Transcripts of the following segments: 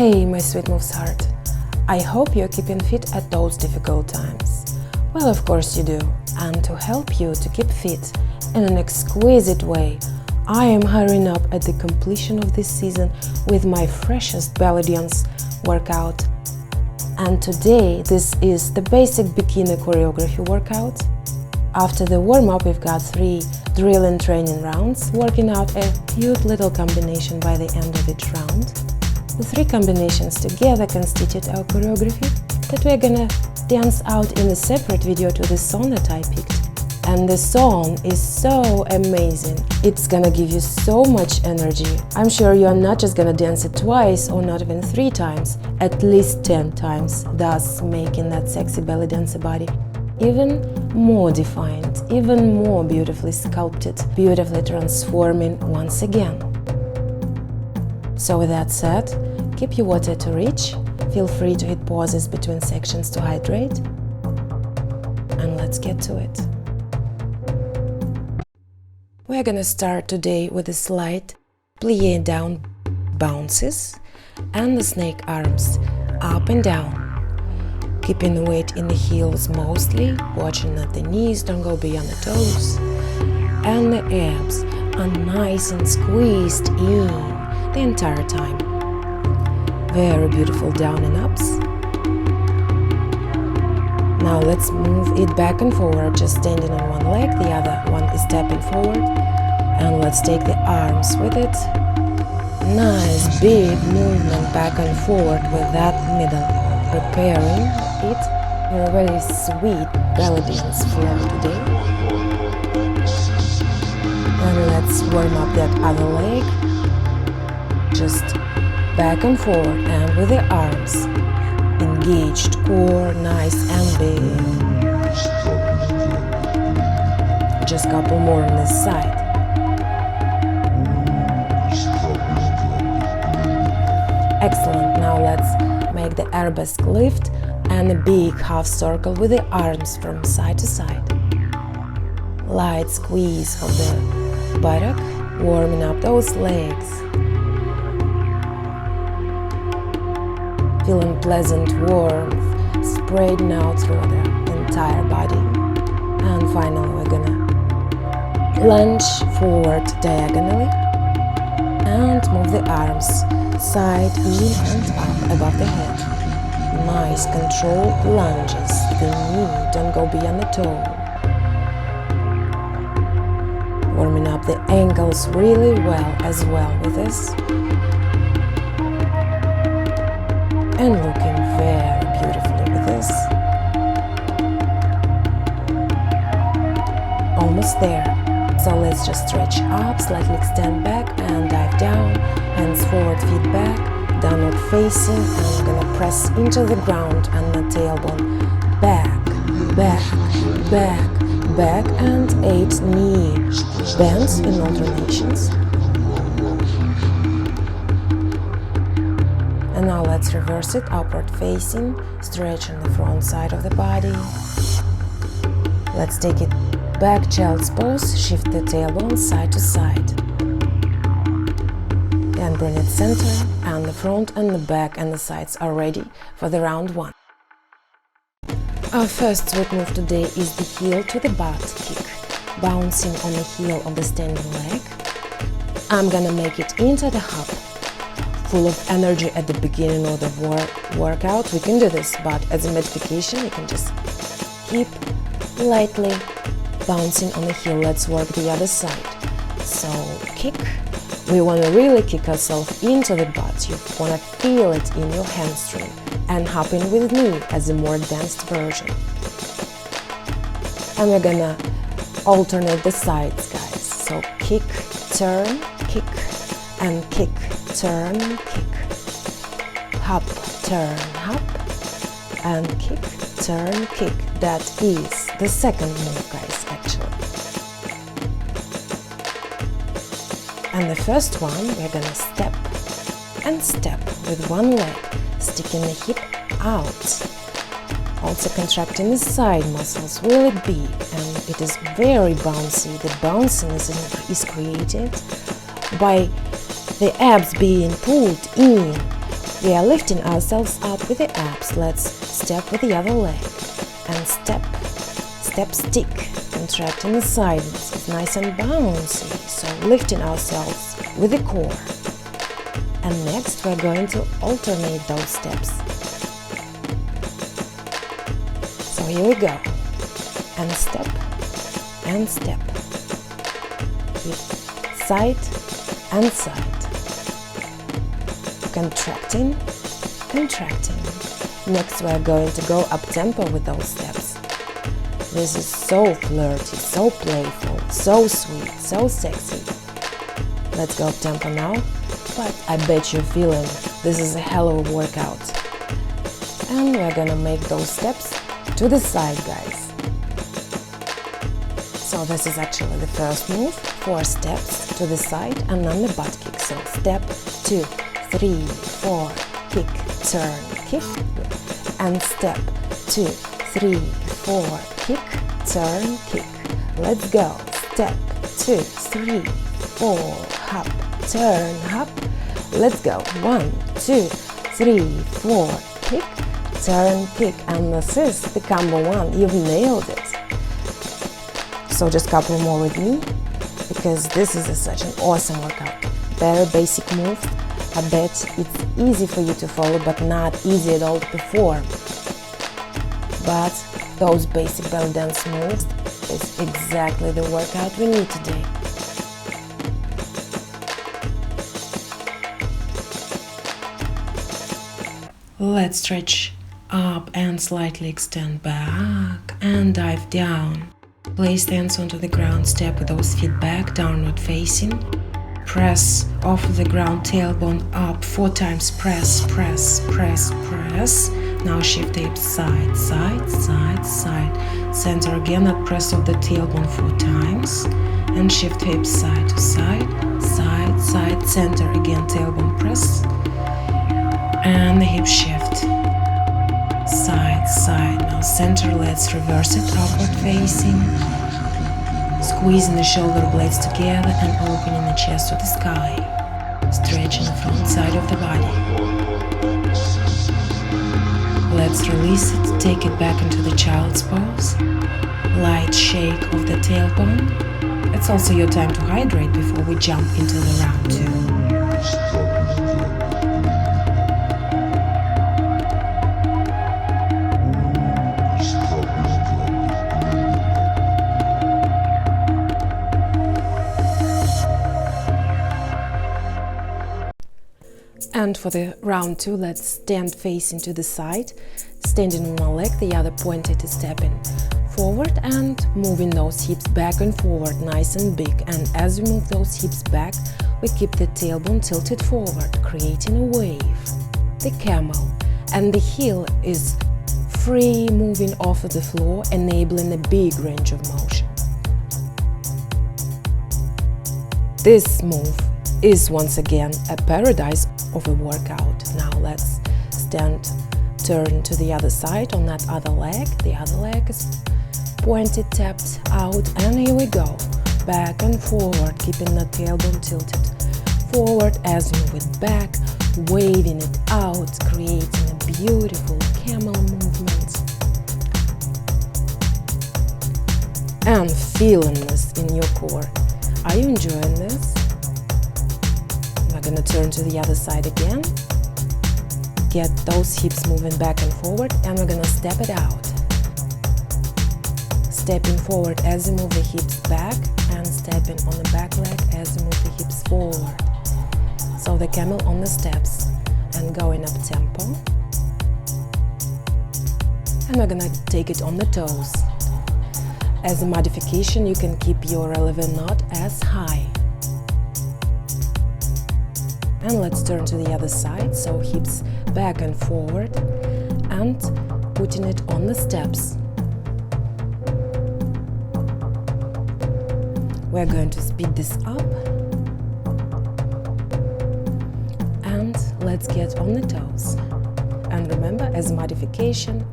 Hey, my sweet moves heart. I hope you're keeping fit at those difficult times. Well, of course you do. And to help you to keep fit in an exquisite way, I am hurrying up at the completion of this season with my freshest Bellydance workout. And today, this is the basic beginner choreography workout. After the warm-up, we've got 3 drill and training rounds, working out a cute little combination by the end of each round. The 3 combinations together constitute our choreography that we're gonna dance out in a separate video to the song that I picked. And the song is so amazing. It's gonna give you so much energy. I'm sure you're not just gonna dance it twice or not even 3 times, at least 10 times, thus making that sexy belly dancer body even more defined, even more beautifully sculpted, beautifully transforming once again. So with that said, keep your water to reach, feel free to hit pauses between sections to hydrate, and let's get to it. We're gonna start today with the slight plie down bounces and the snake arms up and down, keeping the weight in the heels mostly, watching that the knees don't go beyond the toes, and the abs are nice and squeezed in the entire time. Very beautiful down and ups. Now let's move it back and forward, just standing on one leg, the other one is stepping forward, and let's take the arms with it. Nice big movement back and forward with that middle, preparing it for a very sweet Bellydance flow today. And let's warm up that other leg, just back and forward, and with the arms, engaged core, nice and big. Just a couple more on this side. Excellent. Now let's make the arabesque lift and a big half circle with the arms from side to side. Light squeeze of the buttock, warming up those legs. Feeling pleasant warmth spreading out through the entire body. And finally we're gonna lunge forward diagonally and move the arms side in and up above the head. Nice controlled lunges, the knee don't go beyond the toe. Warming up the ankles really well as well with this. And looking very beautifully with this. Almost there. So let's just stretch up, slightly extend back and dive down. Hands forward, feet back, downward facing, and we're gonna press into the ground and the tailbone. Back, back, back, back, and 8 knee bends in alternations. And now let's reverse it, upward facing, stretch on the front side of the body. Let's take it back, child's pose, shift the tailbone side to side. And bring it center, and the front and the back and the sides are ready for the round 1. Our first sweet move today is the heel to the butt kick, bouncing on the heel of the standing leg. I'm gonna make it into the hop. Full of energy at the beginning of the workout, we can do this, but as a modification, you can just keep lightly bouncing on the heel. Let's work the other side. So kick. We want to really kick ourselves into the butt. You want to feel it in your hamstring, and hopping with me as a more advanced version. And we're gonna alternate the sides, guys. So kick, turn, kick, and kick, turn, kick. Hop, turn, hop, and kick, turn, kick. That is the second move, guys, actually. And the first one, we're gonna step and step with one leg, sticking the hip out. Also contracting the side muscles really big, and it is very bouncy. The bounciness is created by the abs being pulled in We are lifting ourselves up with the abs. Let's step with the other leg. And step, step, stick. Contracting the sides. It's nice and bouncy. So lifting ourselves with the core. And next we're going to alternate those steps. So here we go. And step, and step. With side and side. Contracting, contracting. Next we're going to go up tempo with those steps. This is so flirty, so playful, so sweet, so sexy. Let's go up tempo now, but I bet you're feeling this is a hell of a workout. And we're gonna make those steps to the side, guys. So this is actually the first move, 4 steps to the side and then the butt kick. So step, 2, 3, 4, kick, turn, kick, and step, 2, 3, 4, kick, turn, kick. Let's go. Step, 2, 3, 4, hop, turn, hop. Let's go. 1, 2, 3, 4, kick, turn, kick. And this is the combo 1. You've nailed it. So just a couple more with me, because this is such an awesome workout. Very basic moves. I bet it's easy for you to follow, but not easy at all to perform. But those basic belly dance moves is exactly the workout we need today. Let's stretch up and slightly extend back and dive down. Place the hands onto the ground, step with those feet back, downward facing. Press off the ground, tailbone up 4 times. Press, press, press, press. Now shift the hips side, side, side, side. Center again and press off the tailbone 4 times. And shift hips side to side, side, side. Center again, tailbone press. And the hip shift. Side, side. Now center, let's reverse it, upward facing. Squeezing the shoulder blades together and opening the chest to the sky. Stretching the front side of the body. Let's release it, take it back into the child's pose. Light shake of the tailbone. It's also your time to hydrate before we jump into the round 2. And for the round 2, let's stand facing to the side, standing on one leg, the other pointed is stepping forward and moving those hips back and forward, nice and big. And as we move those hips back, we keep the tailbone tilted forward, creating a wave, the camel. And the heel is free, moving off of the floor, enabling a big range of motion. This move is once again a paradise of a workout. Now let's stand, turn to the other side on that other leg. The other leg is pointed, tapped out, and here we go. Back and forward, keeping the tailbone tilted forward as we move it back, waving it out, creating a beautiful camel movement. And feeling this in your core. Are you enjoying this? We're gonna turn to the other side again. Get those hips moving back and forward, and we're gonna step it out. Stepping forward as you move the hips back, and stepping on the back leg as you move the hips forward. So the camel on the steps, and going up tempo. And we're gonna take it on the toes. As a modification, you can keep your relevant knot as high. And let's turn to the other side, so hips back and forward, and putting it on the steps. We're going to speed this up, and let's get on the toes. And remember, as a modification,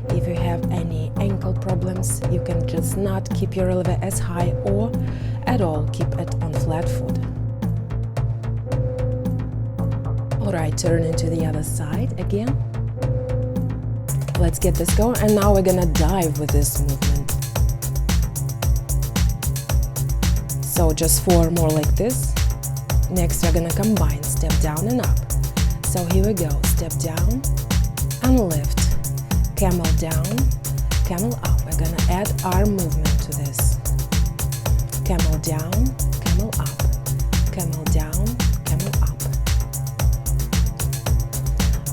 if you have any ankle problems, you can just not keep your releve as high or at all keep it on flat foot. Alright, turn into the other side again. Let's get this going, and now we're gonna dive with this movement. So just 4 more like this. Next we're gonna combine step down and up. So here we go, step down and lift, camel down, camel up. We're gonna add arm movement to this. Camel down, camel up, camel down, camel up.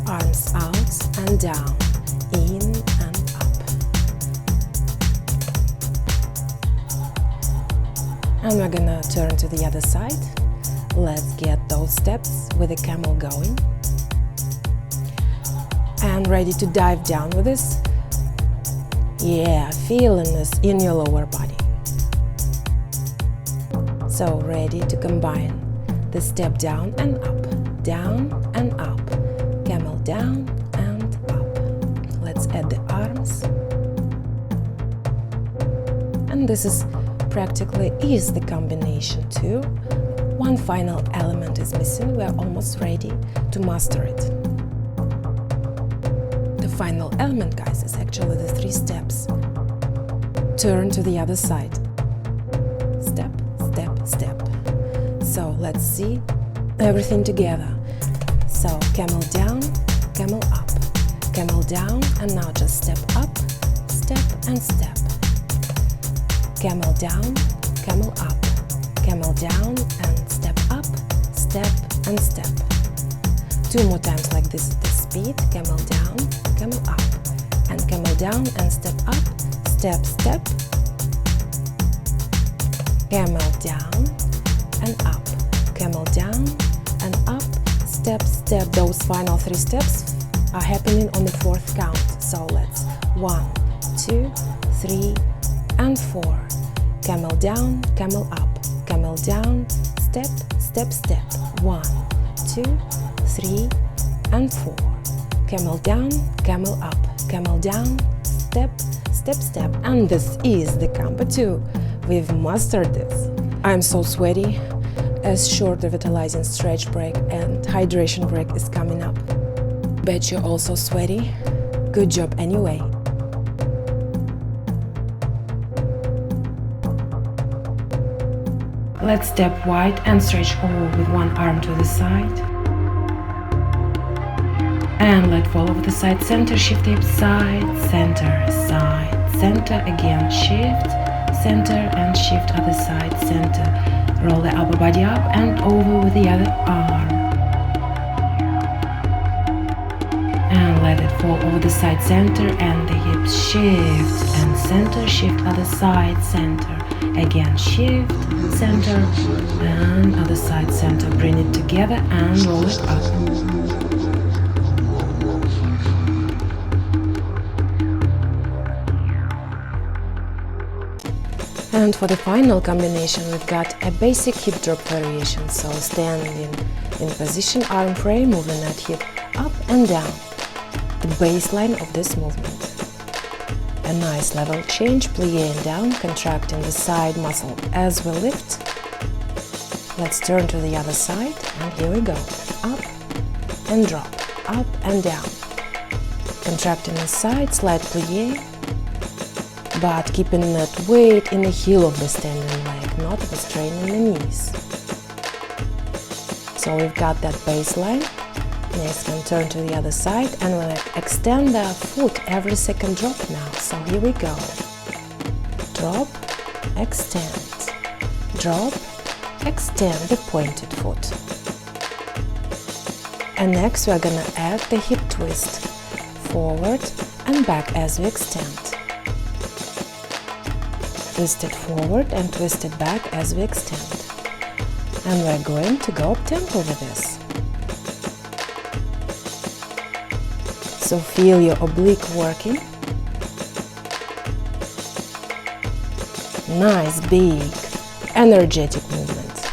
Arms out and down, in and up. And we're gonna turn to the other side. Let's get those steps with the camel going. And ready to dive down with this. Yeah, feeling this in your lower body. So ready to combine the step down and up, down and up, camel down and up. Let's add the arms. And this is practically the combination too. One final element is missing. We're almost ready to master it. The final element, guys, is actually the 3 steps. Turn to the other side. Step, step, step. So let's see everything together. So camel down, camel up, camel down, and now just step up, step and step. Camel down, camel up, camel down, and step up, step and step. 2 more times like this at the speed. Camel down, camel up, and camel down and step up, step, step. Camel down and up, camel down and up, step, step. Those final 3 steps are happening on the 4th count. So let's 1, 2, 3 and 4. Camel down, camel up, camel down, step, step, step. 1, 2, 3 and 4. Camel down, camel up, camel down, step, step, step. And this is the combo 2. We've mastered this. I'm so sweaty. A short revitalizing stretch break and hydration break is coming up. Bet you're also sweaty. Good job anyway. Let's step wide and stretch over with one arm to the side. And let fall over the side, center, shift hips, side, center, side, center, again, shift, center and shift, other side, center. Roll the upper body up and over with the other arm. And let it fall over the side, center, and the hips, shift and center, shift, other side, center. Again, shift, center, and other side, center. Bring it together and roll it up. And for the final combination, we've got a basic hip drop variation. So standing in position, arm frame, moving that hip up and down. The baseline of this movement. A nice level change, plie down, contracting the side muscle as we lift. Let's turn to the other side, and here we go. Up and drop, up and down. Contracting the side, slight plie, but keeping that weight in the heel of the standing leg, not straining the knees. So we've got that baseline. Next, we'll turn to the other side and we'll extend the foot every second drop now. So here we go. Drop, extend, drop, extend the pointed foot. And next we're gonna add the hip twist, forward and back as we extend. Twist it forward and twist it back as we extend. And we're going to go up tempo with this. So feel your oblique working. Nice, big, energetic movement.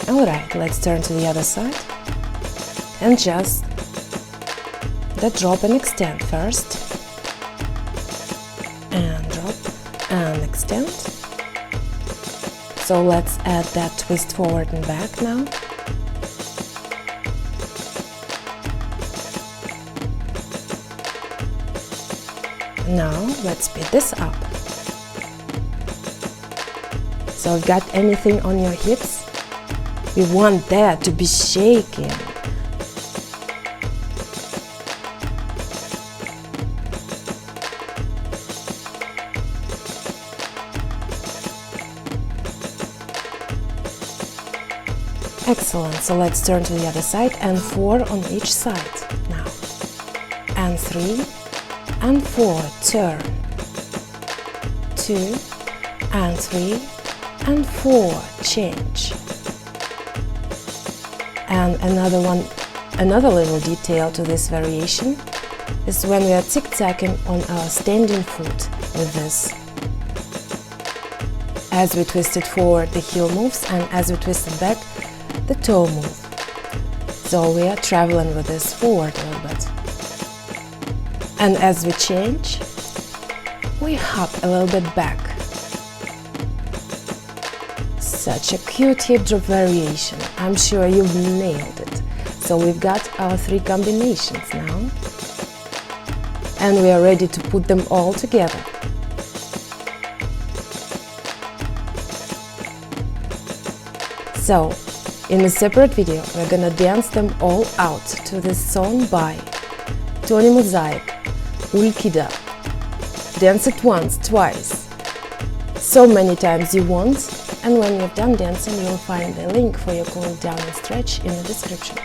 Alright, let's turn to the other side. And just the drop and extend first. And drop and extend. So let's add that twist forward and back now. Now let's speed this up. So if you've got anything on your hips, we want that to be shaking. Excellent, so let's turn to the other side and 4 on each side now. And 3 and 4, turn. 2 and 3 and 4, change. And another little detail to this variation is when we are tic-tacking on our standing foot with this. As we twist it forward, the heel moves, and as we twist it back, the toe moves. So we are traveling with this forward a little bit. And as we change, we hop a little bit back. Such a cute hip drop variation. I'm sure you've nailed it. So we've got our 3 combinations now. And we are ready to put them all together. So, in a separate video, we're gonna dance them all out to this song by Tony Mosaic, Ulkida. Dance it once, twice, so many times you want, and when you're done dancing, you'll find the link for your cool down and stretch in the description.